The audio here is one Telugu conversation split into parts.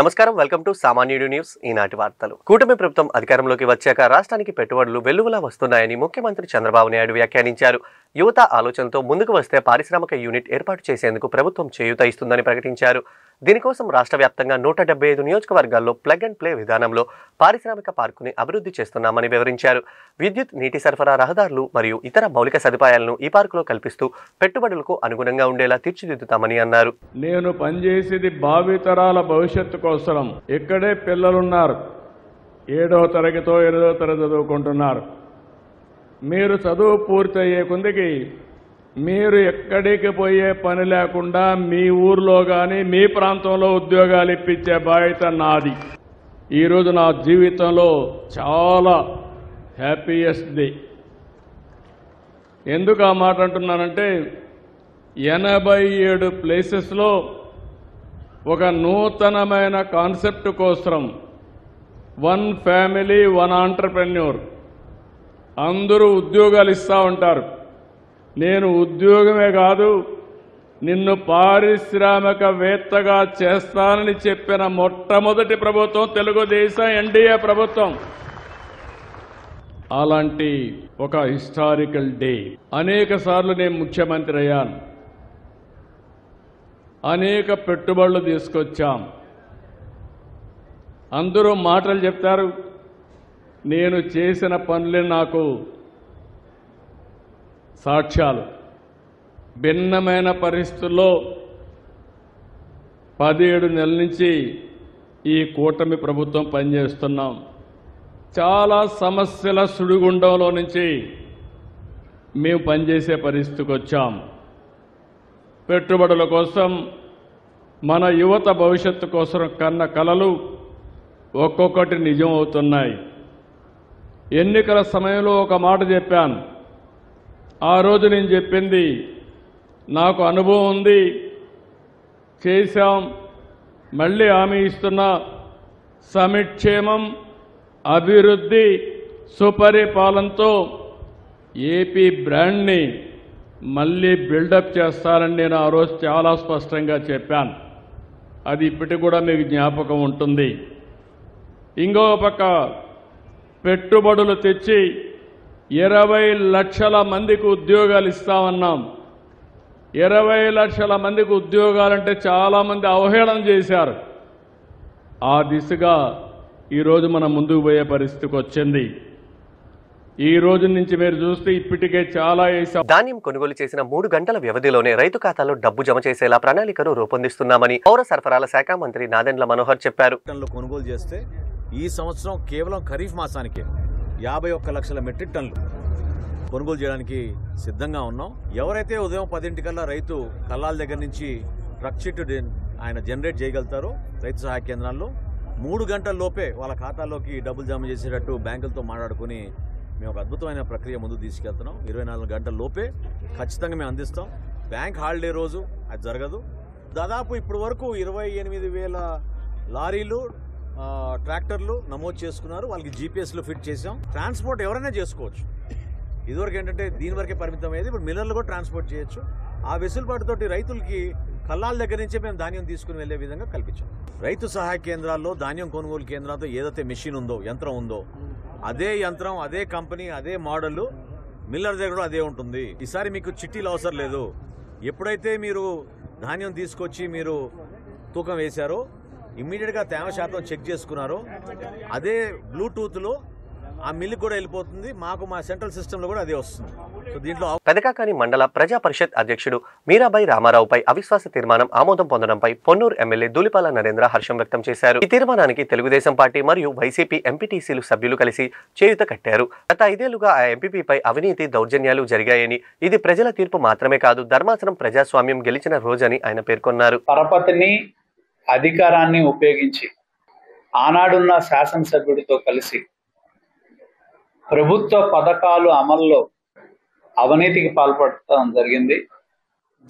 నమస్కారం, వెల్కమ్ టు సామాన్యుడు న్యూస్. ఈనాటి వార్తలు. కూటమి ప్రభుత్వం అధికారంలోకి వచ్చాక రాష్ట్రానికి పెట్టుబడులు వెల్లువలా వస్తున్నాయని ముఖ్యమంత్రి చంద్రబాబు నాయుడు వ్యాఖ్యానించారు. యువత ఆలోచనతో ముందుకు వస్తే పారిశ్రామిక యూనిట్ ఏర్పాటు చేసేందుకు ప్రభుత్వం చేయూత ఇస్తుందని ప్రకటించారు. దీనికోసం రాష్ట్ర వ్యాప్తంగా 175 నియోజకవర్గాల్లో ప్లగ్ అండ్ ప్లే విధానంలో పారిశ్రామిక పార్కుని అభివృద్ధి చేస్తున్నామని వివరించారు. విద్యుత్, నీటి సరఫరా, రహదారులు మరియు ఇతర మౌలిక సదుపాయాలను ఈ పార్కులో కల్పిస్తూ పెట్టుబడులకు అనుగుణంగా ఉండేలా తీర్చిదిద్దుతామని అన్నారు. నేను పనిచేసేది భావితరాల భవిష్యత్తు కోసం. ఇక్కడే పిల్లలున్నారు, 7వ తరగతో 8వ తరగతి చదువుకుంటున్నారు. మీరు చదువు పూర్తయ్యే కొందికి మీరు ఎక్కడికి పోయే పని లేకుండా మీ ఊర్లో కానీ మీ ప్రాంతంలో ఉద్యోగాలు ఇప్పించే బాధ్యత నాది. ఈరోజు నా జీవితంలో చాలా హ్యాపీయెస్ట్ డే. ఎందుకు ఆ మాట అంటున్నానంటే 87 ప్లేసెస్లో ఒక నూతనమైన కాన్సెప్ట్ కోసం, 1 ఫ్యామిలీ 1 ఆంటర్ప్రెన్యూర్, అందరూ ఉద్యోగాలు ఇస్తూ ఉంటారు. నేను ఉద్యోగమే కాదు, నిన్ను పారిశ్రామికవేత్తగా చేస్తానని చెప్పిన మొట్టమొదటి ప్రభుత్వం తెలుగుదేశం ఎన్డీఏ ప్రభుత్వం. అలాంటి ఒక హిస్టారికల్ డే. అనేక సార్లు నేను ముఖ్యమంత్రి అయ్యాను, అనేక పెట్టుబడులు తీసుకొచ్చాం. అందరూ మాటలు చెప్తారు, నేను చేసిన పనులే నాకు సాక్ష్యాలు. భిన్నమైన పరిస్థితుల్లో 17 నెలల నుంచి ఈ కూటమి ప్రభుత్వం పనిచేస్తున్నాం. చాలా సమస్యల సుడిగుండంలో నుంచి మేము పనిచేసే పరిస్థితికి వచ్చాం. పెట్టుబడుల కోసం, మన యువత భవిష్యత్తు కోసం కన్న కలలు ఒక్కొక్కటి నిజం అవుతున్నాయి. ఎన్నికల సమయంలో ఒక మాట చెప్పాను. ఆ రోజు నేను చెప్పింది, నాకు అనుభవం ఉంది, చేశాం, మళ్ళీ హామీ ఇస్తున్నా, సమిక్షేమం, అభివృద్ధి, సుపరిపాలనతో ఏపీ బ్రాండ్ని మళ్ళీ బిల్డప్ చేస్తానని నేను ఆ రోజు చాలా స్పష్టంగా చెప్పాను. అది ఇప్పటికి కూడా మీకు జ్ఞాపకం ఉంటుంది. ఇంకో పక్క పెట్టుబడులు తెచ్చి 20 లక్షల మందికి ఉద్యోగాలు ఇస్తామన్నాం. 20 లక్షల మందికి ఉద్యోగాలంటే చాలామంది అవహేళన చేశారు. ఆ దిశగా ఈరోజు మనం ముందుకు పోయే పరిస్థితికి వచ్చింది. ఈ రోజు నుంచి మీరు చూస్తే ఇప్పటికే చాలా ధాన్యం కొనుగోలు చేసిన 3 గంటల వ్యవధిలోనే రైతు ఖాతాలో డబ్బు జమ చేసేలా ప్రణాళికను రూపొందిస్తున్నామని పౌర సరఫరాల శాఖ మంత్రి నాదెండ్ల మనోహర్ చెప్పారు. కొనుగోలు చేస్తే ఈ సంవత్సరం కేవలం ఖరీఫ్ మాసానికే 51 లక్షల మెట్రిక్ టన్నులు కొనుగోలు చేయడానికి సిద్ధంగా ఉన్నాం. ఎవరైతే ఉదయం 10 కల్లా రైతు కల్లాల దగ్గర నుంచి ట్రక్ షీట్ ఆయన జనరేట్ చేయగలుగుతారో రైతు సహాయ కేంద్రాల్లో 3 గంటల లోపే వాళ్ళ ఖాతాలోకి డబ్బులు జమ చేసేటట్టు బ్యాంకులతో మాట్లాడుకుని మేము ఒక అద్భుతమైన ప్రక్రియ ముందుకు తీసుకెళ్తున్నాం. 24 గంటల లోపే ఖచ్చితంగా మేము అందిస్తాం. బ్యాంక్ హాలిడే రోజు అది జరగదు. దాదాపు ఇప్పటి వరకు 28,000 లారీలు, ట్రాక్టర్లు నమోదు చేసుకున్నారు. వాళ్ళకి జీపీఎస్లు ఫిట్ చేసాం. ట్రాన్స్పోర్ట్ ఎవరైనా చేసుకోవచ్చు. ఇదివరకు ఏంటంటే దీని వరకే పరిమితం అయ్యేది, ఇప్పుడు మిల్లర్లు కూడా ట్రాన్స్పోర్ట్ చేయొచ్చు. ఆ వెసులుబాటుతోటి రైతులకి కల్లాల దగ్గర నుంచే మేము ధాన్యం తీసుకుని వెళ్లే విధంగా కల్పించాం. రైతు సహాయ కేంద్రాల్లో ధాన్యం కొనుగోలు కేంద్రాలతో ఏదైతే మెషిన్ ఉందో, యంత్రం ఉందో, అదే యంత్రం, అదే కంపెనీ, అదే మోడల్ మిల్లర్ దగ్గర కూడా అదే ఉంటుంది. ఈసారి మీకు చిట్టీలు అవసరం లేదు. ఎప్పుడైతే మీరు ధాన్యం తీసుకొచ్చి మీరు తూకం వేశారో, ఇమ్మీడియట్గా తేమ శాతం చెక్ చేసుకున్నారో, అదే బ్లూటూత్లో ఆ మిల్లుకి కూడా వెళ్ళిపోతుంది. మా సెంట్రల్ సిస్టంలో కూడా అదే వస్తుంది. సో దీంట్లో పెదకాకాని మండల ప్రజా పరిషత్ అధ్యక్షుడు మీరాబాయి రామారావుపై అవిశ్వాస తీర్మానం ఆమోదం పొందడంపై పొన్నూరు ఎమ్మెల్యే ధూళిపాల నరేంద్ర హర్షం వ్యక్తం చేశారు. ఈ తీర్మానానికి తెలుగుదేశం పార్టీ మరియు వైసీపీ ఎంపీటీసీలు సభ్యులు కలిసి చేయూత కట్టారు. గత 5 ఏళ్లుగా ఆ ఎంపీపీపై అవినీతి, దౌర్జన్యాలు జరిగాయని, ఇది ప్రజల తీర్పు మాత్రమే కాదు, ధర్మాసనం ప్రజాస్వామ్యం గెలిచిన రోజని ఆయన పేర్కొన్నారు. పరపతిని, అధికారాన్ని ఉపయోగించి ఆనాడున్న శాసనసభ్యుడితో కలిసి ప్రభుత్వ పథకాలు అమల్లో అవినీతికి పాల్పడటం జరిగింది.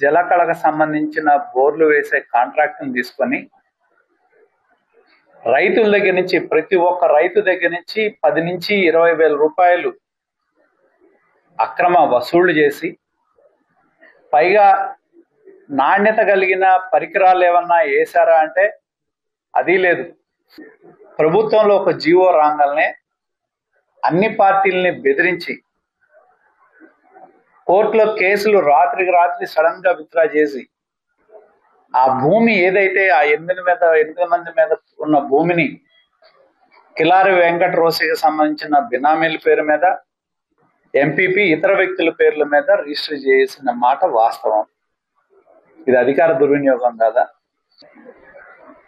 జలకళకు సంబంధించిన బోర్లు వేసే కాంట్రాక్ట్ని తీసుకొని రైతుల దగ్గర నుంచి, ప్రతి ఒక్క రైతు దగ్గర నుంచి 10 నుంచి 20 వేల రూపాయలు అక్రమ వసూళ్లు చేసి, పైగా నాణ్యత కలిగిన పరికరాలు ఏమన్నా వేశారా అంటే అది లేదు. ప్రభుత్వంలో ఒక జీవో రాగానే అన్ని పార్టీలని బెదిరించి కోర్టులో కేసులు రాత్రికి రాత్రి సడన్ గా విత్డ్రా చేసి ఆ భూమి ఏదైతే ఆ 8 మంది మీద ఉన్న భూమిని కిలారి వెంకట రోసయ్యకి సంబంధించిన బినామీల పేరు మీద, ఎంపీపీ ఇతర వ్యక్తుల పేర్ల మీద రిజిస్టర్ చేసిన మాట వాస్తవం. ఇది అధికార దుర్వినియోగం కాదా?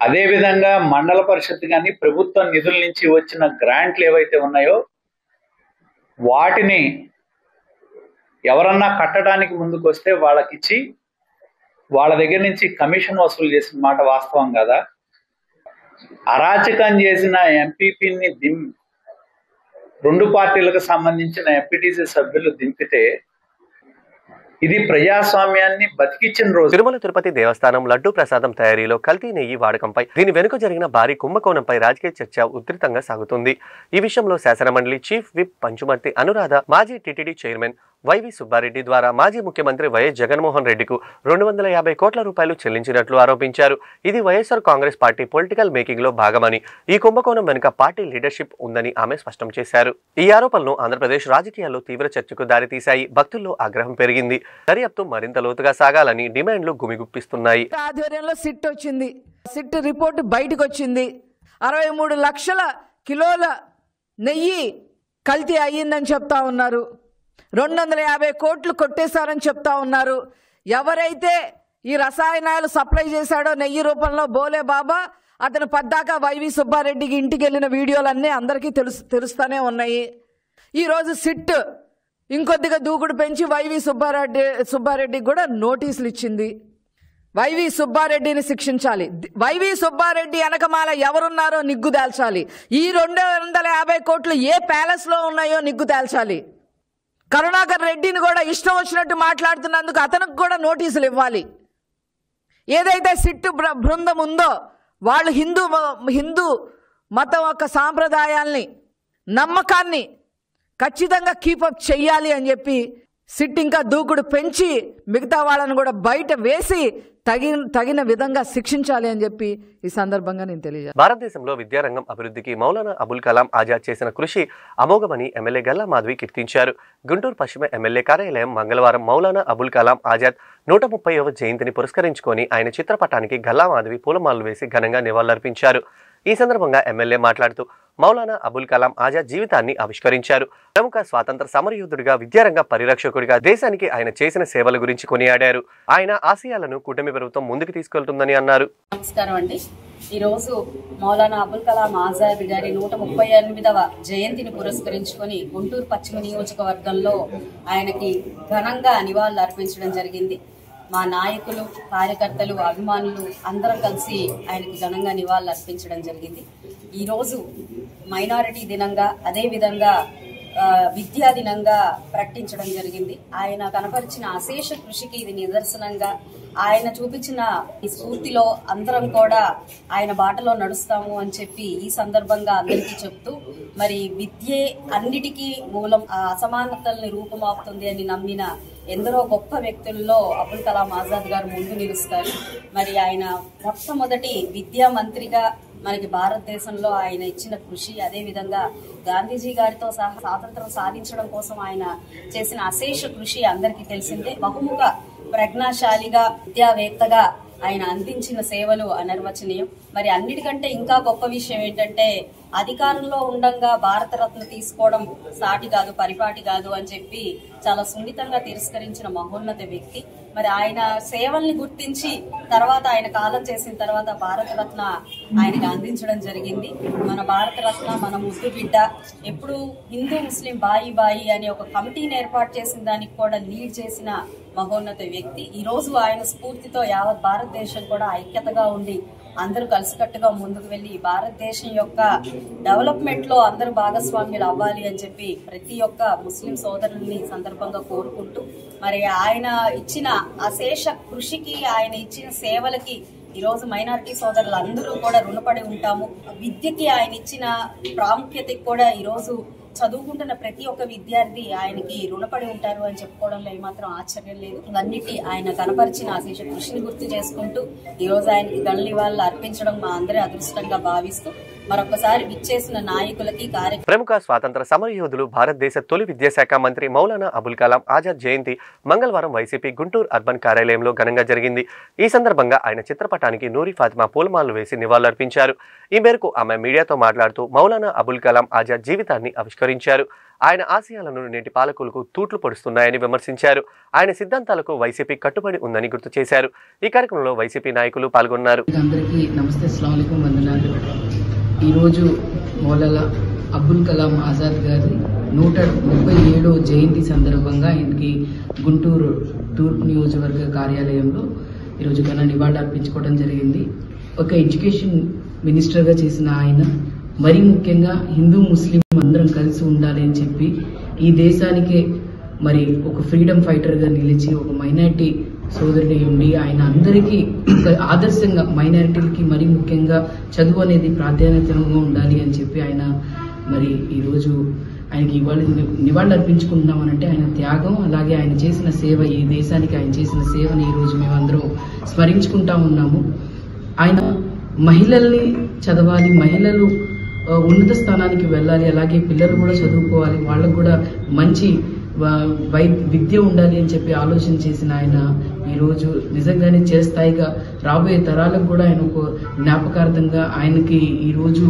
అదేవిధంగా మండల పరిషత్ కానీ ప్రభుత్వ నిధుల నుంచి వచ్చిన గ్రాంట్లు ఏవైతే ఉన్నాయో వాటిని ఎవరన్నా కట్టడానికి ముందుకు వస్తే వాళ్ళకిచ్చి వాళ్ళ దగ్గర నుంచి కమిషన్ వసూలు చేసిన మాట వాస్తవం కదా? అరాచకం చేసిన ఎంపీపీని 2 పార్టీలకు సంబంధించిన ఎంపీటీసీ సభ్యులు దింపితే ఇది ప్రజాస్వామ్యాన్ని బతికించిన రోజు. తిరుమల తిరుపతి దేవస్థానం లడ్డూ ప్రసాదం తయారీలో కల్తీ నెయ్యి వాడకంపై, దీని వెనుక జరిగిన భారీ కుంభకోణంపై రాజకీయ చర్చ ఉధృతంగా సాగుతుంది. ఈ విషయంలో శాసనమండలి చీఫ్ విప్ పంచుమర్తి అనురాధ, మాజీ టీటీడీ చైర్మన్ వైవి సుబ్బారెడ్డి ద్వారా మాజీ ముఖ్యమంత్రి వైఎస్ జగన్మోహన్ రెడ్డికు 250 కోట్ల రూపాయలు చెల్లించినట్లు ఆరోపించారు. ఇది YSR Congress party political making లో భాగమని, ఈ కుంభకోణం వెనుక పార్టీ లీడర్షిప్ ఉందని ఆమె స్పష్టం చేశారు. ఈ ఆరోపణలు ఆంధ్రప్రదేశ్ రాజకీయాల్లో తీవ్ర చర్చకు దారితీశాయి. భక్తుల్లో ఆగ్రహం పెరిగింది. దర్యాప్తు మరింత లోతుగా సాగాలని డిమాండ్లు గుమిగుప్పిస్తున్నాయి. ఆధ్వర్యంలో సిట్ వచ్చింది. సిట్ రిపోర్టు బయటకు వచ్చింది. 63 లక్షల కిలోల నెయ్యి కల్తీ అయ్యిందని చెప్తా ఉన్నారు. 250 కోట్లు కొట్టేశారని చెప్తా ఉన్నారు. ఎవరైతే ఈ రసాయనాలు సప్లై చేశాడో నెయ్యి రూపంలో బోలే బాబా, అతను పద్దాక వైవి సుబ్బారెడ్డికి ఇంటికి వెళ్ళిన వీడియోలన్నీ అందరికీ తెలుస్తూనే ఉన్నాయి. ఈరోజు సిట్ ఇంకొద్దిగా దూకుడు పెంచి వైవి సుబ్బారెడ్డికి కూడా నోటీసులు ఇచ్చింది. వైవి సుబ్బారెడ్డిని శిక్షించాలి. వైవి సుబ్బారెడ్డి వెనకమాల ఎవరున్నారో నిగ్గు తేల్చాలి. ఈ 250 కోట్లు ఏ ప్యాలెస్ లో ఉన్నాయో నిగ్గు తేల్చాలి. కరుణాకర్ రెడ్డిని కూడా ఇష్టం వచ్చినట్టు మాట్లాడుతున్నందుకు అతనికి కూడా నోటీసులు ఇవ్వాలి. ఏదైతే సిట్టు బృందం ఉందో వాళ్ళు హిందూ మతం యొక్క సాంప్రదాయాల్ని, నమ్మకాన్ని ఖచ్చితంగా కీపప్ చెయ్యాలి అని చెప్పి సిట్ ఇంకా దూకుడు పెంచి మిగతా వాళ్ళని కూడా బయట వేసి తగిన విధంగా శిక్షించాలి అని చెప్పి ఈ సందర్భంగా నేను తెలియజేస్తాను. భారతదేశంలో విద్యారంగం అభివృద్ధికి మౌలానా అబుల్ కలాం ఆజాద్ చేసిన కృషి అమోఘమని ఎమ్మెల్యే గల్లా మాధవి కీర్తించారు. గుంటూరు పశ్చిమ ఎమ్మెల్యే కార్యాలయం మంగళవారం మౌలానా అబుల్ కలాం ఆజాద్ 130వ జయంతిని పురస్కరించుకొని ఆయన చిత్రపటానికి గల్లా మాధవి పూలమాలలు వేసి ఘనంగా నివాళులర్పించారు. ఈ సందర్భంగా ఎమ్మెల్యే మాట్లాడుతూ మౌలానా అబుల్ కలాం ఆజాద్ జీవితాన్ని ఆవిష్కరించారు. ప్రముఖ స్వాతంత్ర సమరయోధుడిగా, విద్యారంగ పరిరక్షకుడిగా దేశానికి ఆయన చేసిన సేవల గురించి కొనియాడారు. ఆయన ఆశయాలను కూటమి ప్రభుత్వం ముందుకు తీసుకెళ్తుందని అన్నారు. నమస్కారం అండి. ఈరోజు మౌలానా అబుల్ కలాం ఆజాద్ గారి 138వ జయంతిని పురస్కరించుకొని గుంటూరు పశ్చిమ నియోజకవర్గంలో ఆయనకి ఘనంగా నివాళులు అర్పించడం జరిగింది. మా నాయకులు, కార్యకర్తలు, అభిమానులు అందరం కలిసి ఆయనకి ఘనంగా నివాళులు అర్పించడం జరిగింది. ఈరోజు మైనారిటీ దినంగా, అదేవిధంగా విద్యా దినంగా ప్రకటించడం జరిగింది. ఆయన కనపరిచిన అశేష కృషికి ఇది నిదర్శనంగా, ఆయన చూపించిన ఈ స్ఫూర్తిలో అందరం కూడా ఆయన బాటలో నడుస్తాము అని చెప్పి ఈ సందర్భంగా అందరికీ చెప్తూ, మరి విద్యే అన్నిటికీ మూలం, ఆ అసమానతల్ని రూపుమాపుతుంది అని నమ్మిన ఎందరో గొప్ప వ్యక్తుల్లో అబుల్ కలాం ఆజాద్ గారు ముందు నిలుస్తారు. మరి ఆయన మొట్టమొదటి విద్యా మంత్రిగా మనకి భారతదేశంలో ఆయన ఇచ్చిన కృషి, అదేవిధంగా గాంధీజీ గారితో సహా స్వాతంత్రం సాధించడం కోసం ఆయన చేసిన అశేష కృషి అందరికీ తెలిసిందే. బహుముఖ ప్రజ్ఞాశాలిగా, విద్యావేత్తగా ఆయన అందించిన సేవలు అనిర్వచనీయం. మరి అన్నిటికంటే ఇంకా గొప్ప విషయం ఏంటంటే, అధికారంలో ఉండంగా భారతరత్న తీసుకోవడం సాటి కాదు, పరిపాటి కాదు అని చెప్పి చాలా సున్నితంగా తిరస్కరించిన మహోన్నత వ్యక్తి. మరి ఆయన సేవల్ని గుర్తించి తర్వాత ఆయన కాలం చేసిన తర్వాత భారతరత్న ఆయనకి అందించడం జరిగింది. మన భారతరత్న మన ముద్దు బిడ్డ, ఎప్పుడు హిందూ ముస్లిం బాయి బాయి అని ఒక కమిటీని ఏర్పాటు చేసిన దానికి కూడా లీడ్ చేసిన మహోన్నత వ్యక్తి. ఈ రోజు ఆయన స్ఫూర్తితో యావత్ భారతదేశం కూడా ఐక్యతగా ఉండి అందరూ కలిసికట్టుగా ముందుకు వెళ్లి భారతదేశం యొక్క డెవలప్మెంట్ లో అందరూ భాగస్వామ్యులు అవ్వాలి అని చెప్పి ప్రతి ఒక్క ముస్లిం సోదరుల్ని సందర్భంగా కోరుకుంటూ, మరి ఆయన ఇచ్చిన అశేష కృషికి, ఆయన ఇచ్చిన సేవలకి ఈరోజు మైనారిటీ సోదరులు అందరూ కూడా రుణపడి ఉంటాము. విద్యకి ఆయన ఇచ్చిన ప్రాముఖ్యతకి కూడా ఈరోజు చదువుకుంటున్న ప్రతి ఒక్క విద్యార్థి ఆయనకి రుణపడి ఉంటారు అని చెప్పుకోవడంలో ఏమాత్రం ఆశ్చర్యం లేదు. ఇవన్నిటి ఆయన కనపరిచిన అశేష కృషిని గుర్తు చేసుకుంటూ ఈ రోజు ఆయనకి ఘన నివాళులు అర్పించడం మా అందరి అదృష్టంగా భావిస్తూ మరొకసారి విచ్చేసిన నాయకులకి ప్రముఖ స్వాతంత్ర సమరయోధులు భారతదేశ తొలి విద్యాశాఖ మంత్రి మౌలానా అబుల్ కలాం ఆజాద్ జయంతి మంగళవారం వైసీపీ గుంటూరు అర్బన్ కార్యాలయంలో ఘనంగా జరిగింది. ఈ సందర్భంగా ఆయన చిత్రపటానికి నూరి ఫాతిమా పూలమాలలు వేసి నివాళులర్పించారు. ఈ మేరకు ఆమె మీడియాతో మాట్లాడుతూ మౌలానా అబుల్ కలాం ఆజాద్ జీవితాన్ని ఆవిష్కరించారు. ఆయన ఆశయాలను నేటి పాలకులకు తూట్లు పొడుస్తున్నాయని విమర్శించారు. ఆయన సిద్ధాంతాలకు వైసీపీ కట్టుబడి ఉందని గుర్తు చేశారు. ఈ కార్యక్రమంలో వైసీపీ నాయకులు పాల్గొన్నారు. ఈరోజు మౌలానా అబుల్ కలాం ఆజాద్ గారి 137వ జయంతి సందర్భంగా ఆయనకి గుంటూరు తూర్పు నియోజకవర్గ కార్యాలయంలో ఈరోజు ఘన నివాళులు అర్పించుకోవడం జరిగింది. ఒక ఎడ్యుకేషన్ మినిస్టర్గా చేసిన ఆయన మరీ ముఖ్యంగా హిందూ ముస్లిం అందరం కలిసి ఉండాలి అని చెప్పి ఈ దేశానికే మరి ఒక ఫ్రీడమ్ ఫైటర్గా నిలిచి ఒక మైనారిటీ సోదరుడి ఉండి ఆయన అందరికీ ఆదర్శంగా మైనారిటీలకి మరీ ముఖ్యంగా చదువు అనేది ప్రాధాన్యతగా ఉండాలి అని చెప్పి ఆయన మరి ఈరోజు ఆయనకి నివాళులు అర్పించుకుంటున్నామనంటే ఆయన త్యాగం అలాగే ఆయన చేసిన సేవ ఈ దేశానికి ఆయన చేసిన సేవని ఈరోజు మేమందరం స్మరించుకుంటా ఉన్నాము. ఆయన మహిళల్ని చదవాలి, మహిళలు ఉన్నత స్థానానికి వెళ్ళాలి, అలాగే పిల్లలు కూడా చదువుకోవాలి, వాళ్ళకు కూడా మంచి విద్య ఉండాలి అని చెప్పి ఆలోచన చేసిన ఆయన ఈరోజు నిజంగానే చిరస్థాయిగా రాబోయే తరాలకు కూడా ఆయన ఒక జ్ఞాపకార్థంగా ఆయనకి ఈరోజు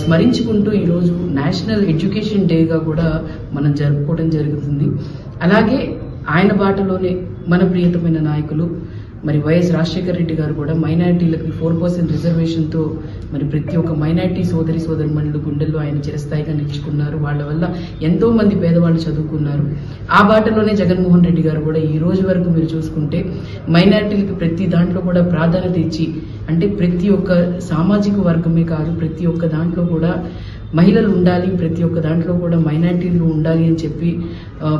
స్మరించుకుంటూ ఈరోజు నేషనల్ ఎడ్యుకేషన్ డేగా కూడా మనం జరుపుకోవడం జరుగుతుంది. అలాగే ఆయన బాటలోనే మన ప్రియతమైన నాయకులు మరి వైఎస్ రాజశేఖర రెడ్డి గారు కూడా మైనారిటీలకు 4% రిజర్వేషన్తో మరి ప్రతి ఒక్క మైనారిటీ సోదరిమణులు గుండెల్లో ఆయన చిరస్థాయిగా నిలుచుకున్నారు. వాళ్ళ వల్ల ఎంతో మంది పేదవాళ్ళు చదువుకున్నారు. ఆ బాటలోనే జగన్మోహన్ రెడ్డి గారు కూడా ఈ రోజు వరకు మీరు చూసుకుంటే మైనారిటీలకు ప్రతి దాంట్లో కూడా ప్రాధాన్యత ఇచ్చి, అంటే ప్రతి ఒక్క సామాజిక వర్గమే కాదు ప్రతి ఒక్క దాంట్లో కూడా మహిళలు ఉండాలి, ప్రతి ఒక్క దాంట్లో కూడా మైనారిటీలు ఉండాలి అని చెప్పి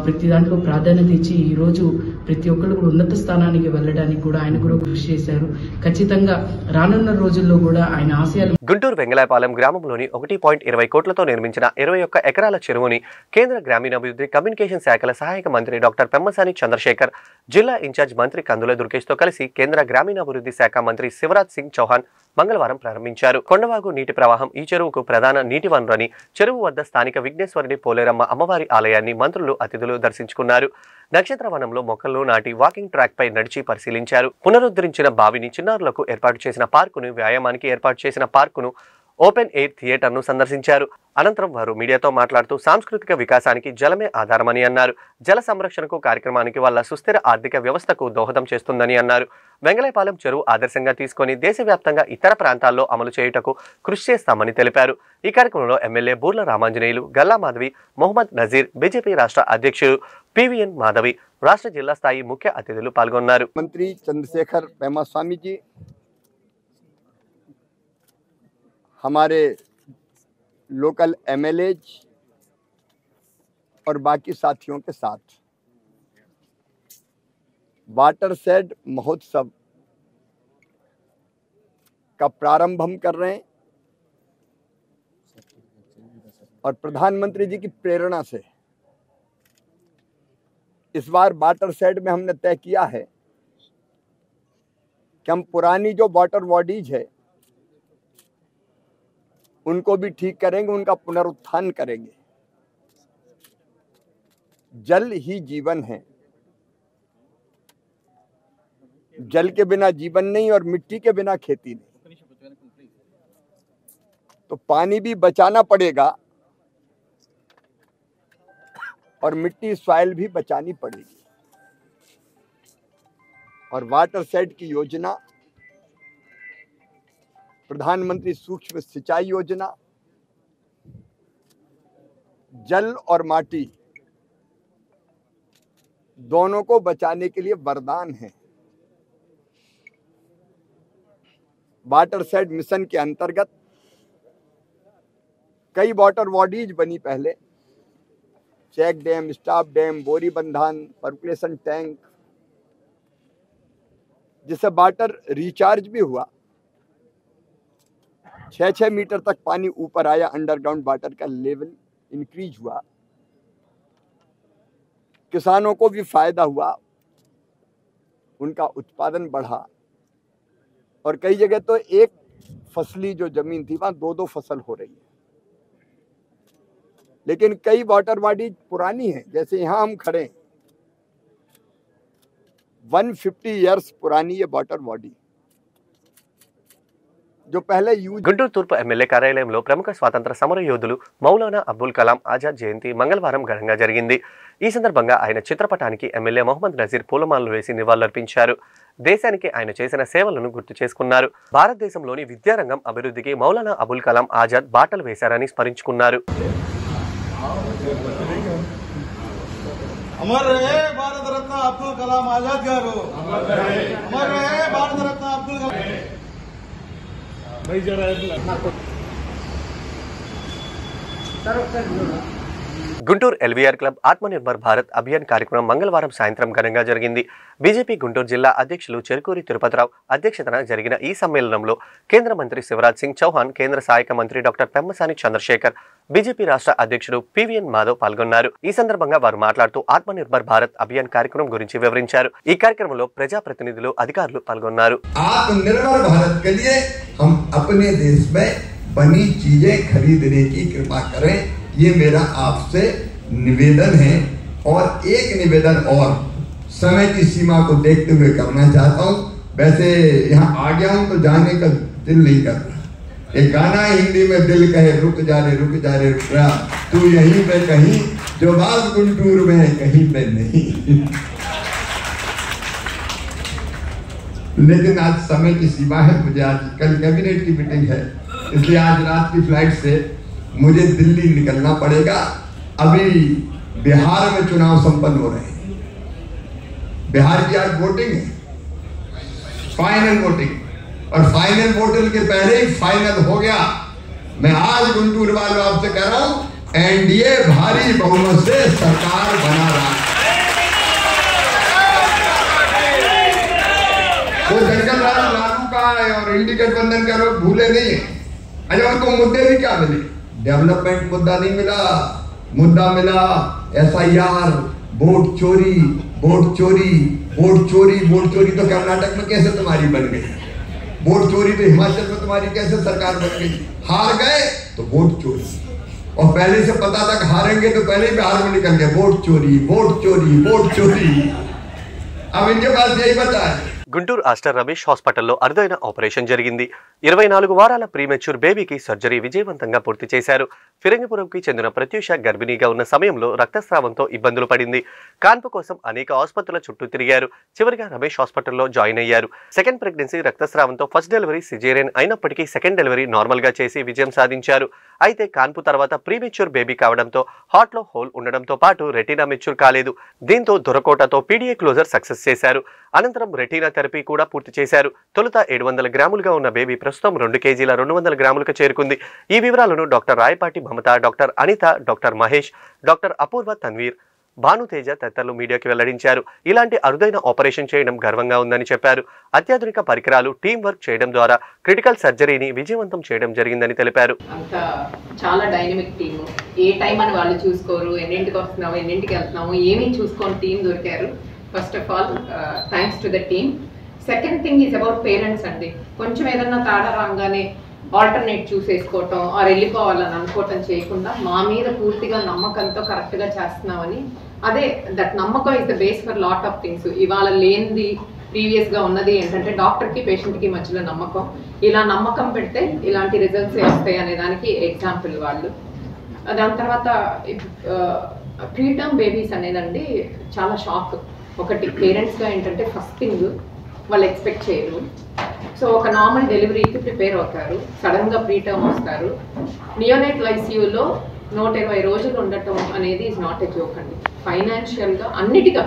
ప్రతి దాంట్లో ప్రాధాన్యత ఇచ్చి ఈరోజు ప్రతి ఒక్కరు కూడా ఉన్నత స్థానానికి వెళ్ళడానికి కూడా ఆయన కూడా కృషి చేశారు. ఖచ్చితంగా రానున్న రోజుల్లో కూడా ఆయన ఆశయాలు. గుంటూరు వెంగళాయపాలెం గ్రామంలోని 1.20 కోట్లతో నిర్మించిన 21 ఎకరాల చెరువుని కేంద్ర గ్రామీణాభివృద్ధి కమ్యూనికేషన్ శాఖల సహాయక మంత్రి డాక్టర్ పెమ్మసాని చంద్రశేఖర్, జిల్లా ఇన్ఛార్జ్ మంత్రి కందుల దుర్గేష్తో కలిసి కేంద్ర గ్రామీణాభివృద్ధి శాఖ మంత్రి శివరాజ్ సింగ్ చౌహాన్ మంగళవారం ప్రారంభించారు. కొండవాగు నీటి ప్రవాహం ఈ చెరువుకు ప్రధాన నీటి వనరని, చెరువు వద్ద స్థానిక విఘ్నేశ్వరుని పోలేరమ్మ అమ్మవారి ఆలయాన్ని మంత్రులు అతిథులు దర్శించుకున్నారు. నక్షత్రవనంలో మొక్కలను నాటి వాకింగ్ ట్రాక్ పై నడిచి పరిశీలించారు. పునరుద్ధరించిన బావిని, చిన్నారులకు ఏర్పాటు చేసిన పార్కును, వ్యాయామానికి ఏర్పాటు చేసిన పార్కును, ఓపెన్ ఎయిర్ థియేటర్ను సందర్శించారు. అనంతరం వారు మీడియాతో మాట్లాడుతూ సాంస్కృతిక వికాసానికి జలమే ఆధారమని అన్నారు. జల సంరక్షణకు కార్యక్రమానికి వల్ల సుస్థిర ఆర్థిక వ్యవస్థకు దోహదం చేస్తుందని అన్నారు. వెంగళాయపాలెం చెరువు ఆదర్శంగా తీసుకుని దేశవ్యాప్తంగా ఇతర ప్రాంతాల్లో అమలు చేయుటకు కృషి చేస్తామని తెలిపారు. ఈ కార్యక్రమంలో ఎమ్మెల్యే బూర్ల రామాంజనేయులు, గల్లా మాధవి, మొహమ్మద్ నజీర్, బీజేపీ రాష్ట్ర అధ్యక్షుడు పివిఎన్ మాధవి, రాష్ట్ర జిల్లా స్థాయి ముఖ్య అతిథులు పాల్గొన్నారు. మంత్రి చంద్రశేఖర్ पेमास्वामी जी, हमारे लोकल एमएलएज और बाकी साथियों के साथ वाटरशेड महोत्सव का प्रारंभ हम कर रहे हैं और प्रधानमंत्री जी की प्रेरणा से इस बार वाटरशेड में हमने तय किया है कि हम पुरानी जो वाटर बॉडीज है उनको भी ठीक करेंगे, उनका पुनरुत्थान करेंगे। जल ही जीवन है, जल के बिना जीवन नहीं और मिट्टी के बिना खेती नहीं, तो पानी भी बचाना पड़ेगा और मिट्टी सॉइल भी बचानी पड़ेगी। और वाटरशेड की योजना, प्रधानमंत्री सूक्ष्म सिंचाई योजना, जल और माटी दोनों को बचाने के लिए वरदान है। वाटरशेड मिशन के अंतर्गत कई वाटर बॉडीज बनी पहले, चेक डैम, स्टाफ डैम, बोरी बंधान, पर्कुलेशन टैंक, जिससे वाटर रिचार्ज भी हुआ। 6-6 मीटर तक पानी ऊपर आया, अंडरग्राउंड वाटर का लेवल इंक्रीज हुआ, किसानों को भी फायदा हुआ, उनका उत्पादन बढ़ा और कई जगह तो एक फसली जो जमीन थी वहां 2-2 फसल हो रही है। लेकिन कई वाटर बॉडी पुरानी है, जैसे यहां हम खड़े 150 इयर्स पुरानी ये वाटर बॉडी जो पहले यूज। గుంటూరు తూర్పు ఎమ్మెల్యే కార్యాలయంలో ప్రముఖ స్వాతంత్ర సమర యోధులు మౌలానా అబుల్ కలాం ఆజాద్ జయంతి మంగళవారం ఘనంగా జరిగింది. ఈ సందర్భంగా ఆయన చిత్రపటానికి ఎమ్మెల్యే మొహమ్మద్ నజీర్ పూలమాలలు వేసి నివాళులర్పించారు. దేశానికి ఆయన చేసిన సేవలను గుర్తు చేసుకున్నారు. భారతదేశంలోని విద్యారంగం అభివృద్ధికి మౌలానా అబుల్ కలాం ఆజాద్ బాటలు వేశారని స్మరించుకున్నారు. अमर रहे भारत रत्न अब्दुल कलाम आजाद गारू, अमर रहे भारत रत्न अब्दुल గుంటూరు ఎల్వీఆర్ క్లబ్ ఆత్మనిర్భర్ భారత్ అభియాన్ కార్యక్రమం మంగళవారం సాయంత్రం ఘనంగా జరిగింది. బీజేపీ గుంటూరు జిల్లా అధ్యక్షులు చెరుకూరి తిరుపతిరావు అధ్యక్షతన జరిగిన ఈ సమ్మేళనంలో కేంద్ర మంత్రి శివరాజ్ సింగ్ చౌహాన్, కేంద్ర సహాయక మంత్రి డాక్టర్ పెమ్మసాని చంద్రశేఖర్, బీజేపీ రాష్ట్ర అధ్యక్షుడు పివిఎన్ మాధవ్ పాల్గొన్నారు. ఈ సందర్భంగా వారు మాట్లాడుతూ ఆత్మనిర్భర్ భారత్ అభియాన్ కార్యక్రమం గురించి వివరించారు. ఈ కార్యక్రమంలో ప్రజాప్రతినిధులు, అధికారులు పాల్గొన్నారు. आत्मनिर्भर भारत के लिए हम अपने देश में बनी चीजें खरीदने की कृपा करें, ये मेरा आपसे निवेदन है। और एक निवेदन और समय की सीमा को देखते हुए करना चाहता हूँ। वैसे यहाँ आ गया हूँ तो जाने का दिल नहीं कर रहा। एक गाना हिंदी में दिल कहे रुक जा रे रुक रहा, तू यहीं पे कहीं जो बात गुंटूर में है कहीं पे नहीं। लेकिन आज समय की सीमा है, मुझे आज कल कैबिनेट की मीटिंग है, इसलिए आज रात की फ्लाइट से मुझे दिल्ली निकलना पड़ेगा। अभी बिहार में चुनाव संपन्न हो रहे हैं, बिहार की आज वोटिंग है, फाइनल वोटिंग, और फाइनल वोटिंग के पहले ही फाइनल हो गया। मैं आज गुंटूर वालों आपसे कह रहा हूं, एनडीए भारी बहुमत से सरकार बना रहा है। वो जंगल राज लालू का और इंडी गठबंधन का लोग भूले नहीं है। अच्छा, उनको मुद्दे भी क्या मिले? डेवलपमेंट मुद्दा नहीं मिला, मुद्दा मिला एसआईआर, वोट चोरी, वोट चोरी, वोट चोरी। वोट चोरी तो कर्नाटक में कैसे तुम्हारी बन गई? वोट चोरी तो हिमाचल में तुम्हारी कैसे सरकार बन गई? हार गए तो वोट चोरी, और पहले से पता था कि हारेंगे तो पहले ही बिहार में निकल गए वोट चोरी, वोट चोरी, वोट चोरी। अब इनके पास यही बचा है। గుంటూరు ఆస్టర్ రమేష్ హాస్పిటల్లో అరుదైన ఆపరేషన్ జరిగింది. 24 వారాల ప్రీమెచ్యూర్ బేబీకి సర్జరీ విజయవంతంగా పూర్తి చేశారు. ఫిరంగిపురంకి చెందిన ప్రత్యూష గర్భిణీగా ఉన్న సమయంలో రక్తస్రావంతో ఇబ్బందులు పడింది. కాన్పు కోసం అనేక ఆసుపత్రుల చుట్టూ తిరిగారు. చివరిగా రమేష్ హాస్పిటల్లో జాయిన్ అయ్యారు. సెకండ్ ప్రెగ్నెన్సీ రక్తస్రావంతో ఫస్ట్ డెలివరీ సిజేరియన్ అయినప్పటికీ సెకండ్ డెలివరీ నార్మల్ గా చేసి విజయం సాధించారు. అయితే కాన్పు తర్వాత ప్రీమెచ్యూర్ బేబీ కావడంతో హార్ట్ లో హోల్ ఉండడంతో పాటు రెటీనా మెచ్యూర్ కాలేదు. దీంతో దొరకోటతో పీడిఏ క్లోజర్ సక్సెస్ చేశారు. అనంతరం రెటీనా థెరపీ కూడా పూర్తి చేశారు. తొలుత 700 గ్రాములుగా ఉన్న బేబీ ప్రస్తుతం 2 కేజీల 200 గ్రాములకు చేరుకుంది. ఈ వివరాలను doctor Rayapati Mamata, doctor Anitha, doctor Mahesh, doctor Apoorva Tanveer, Bhanuteja తదితరులు మీడియాకి వెల్లడించారు. ఇలాంటి అరుదైన ఆపరేషన్ చేయడం గర్వంగా ఉందని చెప్పారు. అత్యాధునిక పరికరాలు, టీం వర్క్ చేయడం ద్వారా క్రిటికల్ సర్జరీని విజయవంతం చేయడం జరిగిందని తెలిపారు. చాలా డైనమిక్ టీమ్, ఏ టైం అని వాళ్ళు చూసుకోరు, ఎన్నింటికి వస్తున్నాము, ఎన్నింటికి వెళ్తున్నాము, ఏమీ చూసుకోని టీం దొరికారు. First of all thanks to the team. Second thing is about parents అండి. కొంచెం ఏదన్నా తేడా రాగానే ఆల్టర్నేట్ చూసేసుకోవటం ఆర్ వెళ్ళిపోవాలని అనుకోవటం చేయకుండా మా మీద పూర్తిగా నమ్మకంతో కరెక్ట్గా చేస్తున్నామని, అదే దట్ నమ్మకం is the base for lot of things. ఇవాళ లేనిది ప్రీవియస్గా ఉన్నది ఏంటంటే డాక్టర్కి పేషెంట్కి మధ్యలో నమ్మకం. ఇలా నమ్మకం పెడితే ఇలాంటి రిజల్ట్స్ వస్తాయి అనే దానికి ఎగ్జాంపుల్ వాళ్ళు. దాని తర్వాత ప్రీటర్మ్ బేబీస్ అనేదండి చాలా షాక్. ఒకటి పేరెంట్స్గా ఏంటంటే ఫస్ట్ థింగ్ వాళ్ళు ఎక్స్పెక్ట్ చేయరు. సో ఒక నార్మల్ డెలివరీకి ప్రిపేర్ అవుతారు, సడన్గా ప్రీటర్మ్ వస్తారు. నియోనేటల్ ఐసీయూలో 120 రోజులు ఉండటం అనేది ఈజ్ నాట్ ఎ జోక్ అండి. ఫైనాన్షియల్గా అన్నిటిగా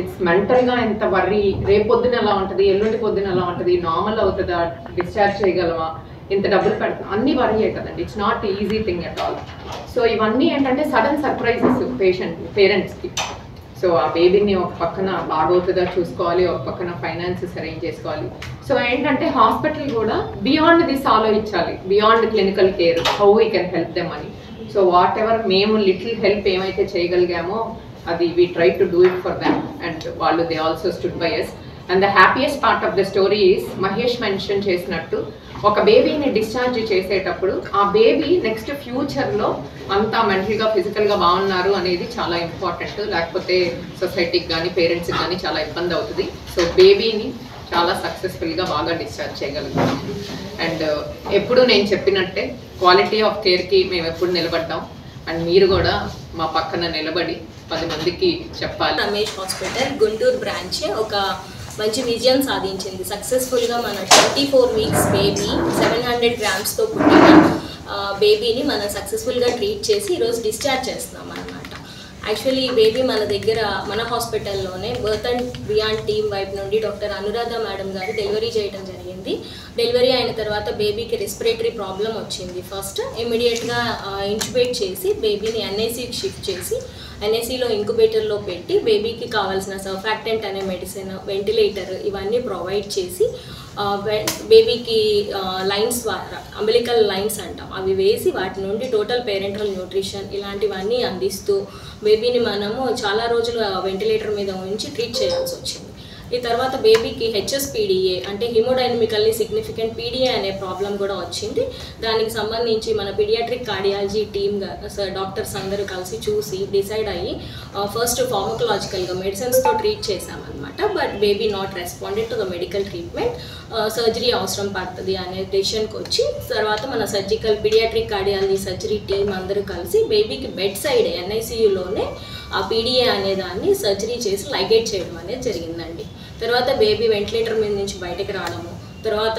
ఇట్స్ మెంటల్గా ఎంత వర్రీ, రేపొద్దున ఎలా ఉంటుంది, ఎల్లుండి పొద్దున ఎలా ఉంటుంది, నార్మల్ అవుతుందా, డిశ్చార్జ్ చేయగలమా, ఇంత డబ్బులు పెడతాం, అన్నీ వరీ కదండి. It's not easy thing at all. So ఇవన్నీ ఏంటంటే సడన్ సర్ప్రైజెస్ పేరెంట్స్కి. సో ఆ బేబీని ఒక పక్కన బాగవుతుందా చూసుకోవాలి, ఒక పక్కన ఫైనాన్సెస్ అరేంజ్ చేసుకోవాలి. సో ఏంటంటే హాస్పిటల్ కూడా బియాండ్ దిస్ ఆలోచించాలి, beyond clinical care, how we can help them అని. సో వాట్ ఎవర్ మేము లిటిల్ హెల్ప్ ఏమైతే చేయగలిగామో అది we try to do it for them and వాళ్ళు they also stood by us. And the happiest part of the story is Mahesh mention చేసినట్టు ఒక బేబీని డిశ్చార్జ్ చేసేటప్పుడు ఆ బేబీ నెక్స్ట్ ఫ్యూచర్లో అంతా మెంటల్గా ఫిజికల్గా బాగున్నారు అనేది చాలా ఇంపార్టెంట్. లేకపోతే సొసైటీకి కానీ పేరెంట్స్కి కానీ చాలా ఇబ్బంది అవుతుంది. సో బేబీని చాలా సక్సెస్ఫుల్గా బాగా డిశ్చార్జ్ చేయగలుగుతాం. అండ్ ఎప్పుడు నేను చెప్పినట్టే క్వాలిటీ ఆఫ్ కేర్కి మేము ఎప్పుడు నిలబడ్డాం. అండ్ మీరు కూడా మా పక్కన నిలబడి 10 మందికి చెప్పాలి. రమేష్ హాస్పిటల్ గుంటూరు బ్రాంచ్ ఒక మంచి విజయం సాధించింది. సక్సెస్ఫుల్గా మన 24 వీక్స్ బేబీ 700 గ్రామ్స్తో పుట్టిన బేబీని మనం సక్సెస్ఫుల్గా ట్రీట్ చేసి ఈరోజు డిశ్చార్జ్ చేస్తున్నాం అన్నమాట. యాక్చువల్లీ ఈ బేబీ మన దగ్గర మన హాస్పిటల్లోనే బర్త్ అండ్ బియాండ్ టీమ్ వైపు నుండి డాక్టర్ అనురాధ మేడం గారు డెలివరీ చేయడం జరిగింది. డెలివరీ అయిన తర్వాత బేబీకి రెస్పిరేటరీ ప్రాబ్లం వచ్చింది. ఫస్ట్ ఇమ్మీడియట్గా ఇంక్యుబేట్ చేసి బేబీని ఎన్ఐసీకి షిఫ్ట్ చేసి ఎన్ఐసీలో ఇంక్యుబేటర్లో పెట్టి బేబీకి కావాల్సిన సర్ఫాక్టెంట్ అనే మెడిసిన్, వెంటిలేటర్ ఇవన్నీ ప్రొవైడ్ చేసి బేబీకి లైన్స్ అంబిలికల్ లైన్స్ అంటాం అవి వేసి వాటి నుండి టోటల్ పేరెంటల్ న్యూట్రిషన్ ఇలాంటివన్నీ అందిస్తూ బేబీని మనము చాలా రోజులు వెంటిలేటర్ మీద ఉంచి ట్రీట్ చేయాల్సి వచ్చింది. ఈ తర్వాత బేబీకి హెచ్ఎస్పీడిఏ అంటే హిమోడైనమికల్లీ సిగ్నిఫికెంట్ పీడిఏ అనే ప్రాబ్లం కూడా వచ్చింది. దానికి సంబంధించి మన పీడియాట్రిక్ కార్డియాలజీ టీమ్ డాక్టర్స్ అందరూ కలిసి చూసి డిసైడ్ అయ్యి ఫస్ట్ ఫార్మకలాజికల్గా మెడిసిన్స్తో ట్రీట్ చేశామన్నమాట. But baby not responded to the medical treatment, surgery అవసరం పడుతుంది అనే డెసిషన్కి వచ్చి తర్వాత మన surgical paediatric cardiology surgery team అందరూ కలిసి బేబీకి బెడ్ సైడ్ ఎన్ఐసియులోనే ఆ పీడిఏ అనే దాన్ని సర్జరీ చేసి లైగేట్ చేయడం అనేది జరిగిందండి. తర్వాత బేబీ వెంటిలేటర్ మీద నుంచి బయటకు రావడము, తర్వాత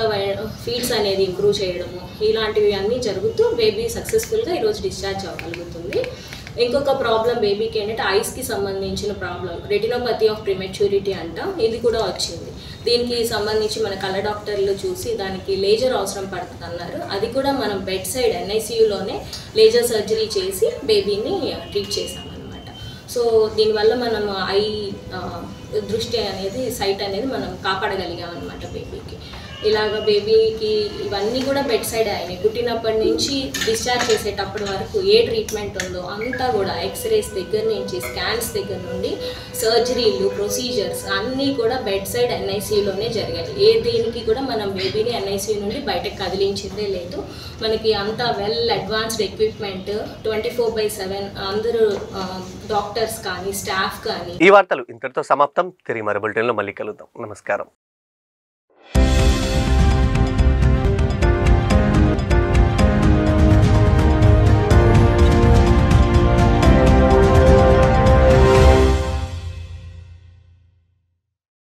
ఫీడ్స్ అనేది ఇంప్రూవ్ చేయడము ఇలాంటివి అన్నీ జరుగుతూ బేబీ సక్సెస్ఫుల్గా ఈరోజు డిశ్చార్జ్ అవ్వగలుగుతుంది. ఇంకొక ప్రాబ్లం బేబీకి ఏంటంటే ఐస్కి సంబంధించిన ప్రాబ్లం రెటినోపతి ఆఫ్ ప్రిమెచ్యూరిటీ అంటాం, ఇది కూడా వచ్చింది. దీనికి సంబంధించి మన కళ్ళ డాక్టర్లు చూసి దానికి లేజర్ అవసరం పడుతుంది అన్నారు. అది కూడా మనం బెడ్ సైడ్ ఎన్ఐసియులోనే లేజర్ సర్జరీ చేసి బేబీని ట్రీట్ చేసామన్నమాట. సో దీనివల్ల మనం ఐ దృష్టి అనేది సైట్ అనేది మనం కాపాడగలిగాం అనమాట బేబీకి. ఇలాగ బేబీకి ఇవన్నీ కూడా బెడ్ సైడ్ అయినాయి. పుట్టినప్పటి నుంచి డిశ్చార్జ్ చేసేటప్పటి వరకు ఏ ట్రీట్మెంట్ ఉందో అంతా కూడా ఎక్స్రేస్ దగ్గర నుంచి స్కాన్స్ దగ్గర నుండి సర్జరీలు ప్రొసీజర్స్ అన్నీ కూడా బెడ్ సైడ్ ఎన్ఐసీలోనే జరిగాయి. ఏ దేనికి కూడా మనం బేబీని ఎన్ఐసీ నుండి బయటకు కదిలించిందే లేదు. మనకి అంతా వెల్ అడ్వాన్స్డ్ ఎక్విప్మెంట్ 24/7 అందరూ డాక్టర్స్ కానీ స్టాఫ్ కానీ. ఈ వార్తలు ఇంతటితో సమాప్తం. తిరిగి మరో బులెటిన్లో మళ్ళీ కలుద్దాం. నమస్కారం.